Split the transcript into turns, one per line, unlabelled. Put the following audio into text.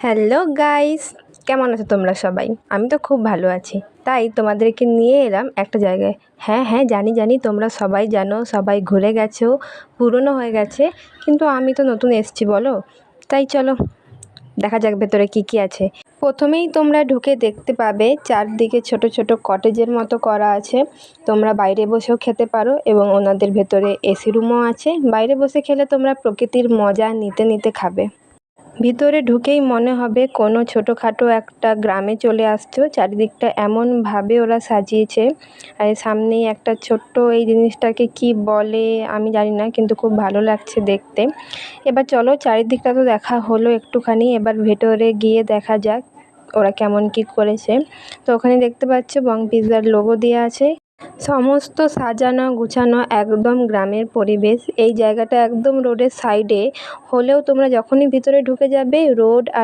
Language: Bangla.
হ্যালো গাইস, কেমন আছো তোমরা সবাই? আমি তো খুব ভালো আছি। তাই তোমাদেরকে নিয়ে এলাম একটা জায়গায়। হ্যাঁ হ্যাঁ, জানি জানি তোমরা সবাই জানো, সবাই ঘুরে গেছো, পুরনো হয়ে গেছে, কিন্তু আমি তো নতুন এসেছি বলো। তাই চলো দেখা যাক ভেতরে কি কি আছে। প্রথমেই তোমরা ঢুকে দেখতে পাবে চারদিকে ছোট ছোট কটেজের মতো করা আছে। তোমরা বাইরে বসেও খেতে পারো এবং ওনাদের ভেতরে এসি রুমও আছে। বাইরে বসে খেলে তোমরা প্রকৃতির মজা নিতে নিতে খাবে। ভিতরে ঢুকেই মনে হবে কোনো ছোটোখাটো একটা গ্রামে চলে আসছো। চারিদিকটা এমনভাবে ওরা সাজিয়েছে, আর সামনেই একটা ছোট্ট, এই জিনিসটাকে কি বলে আমি জানি না, কিন্তু খুব ভালো লাগছে দেখতে। এবার চলো, চারিদিকটা তো দেখা হলো একটুখানি, এবার ভেতরে গিয়ে দেখা যাক ওরা কেমন কি করেছে। তো ওখানে দেখতে পাচ্ছ বং পিৎজার লোগো দেওয়া আছে। সমস্ত সাজানো গুছানো, একদম গ্রামের পরিবেশ। এই জায়গাটা একদম রোডের সাইডে হলেও তোমরা যখনই ভিতরে ঢুকে যাবে, রোড আর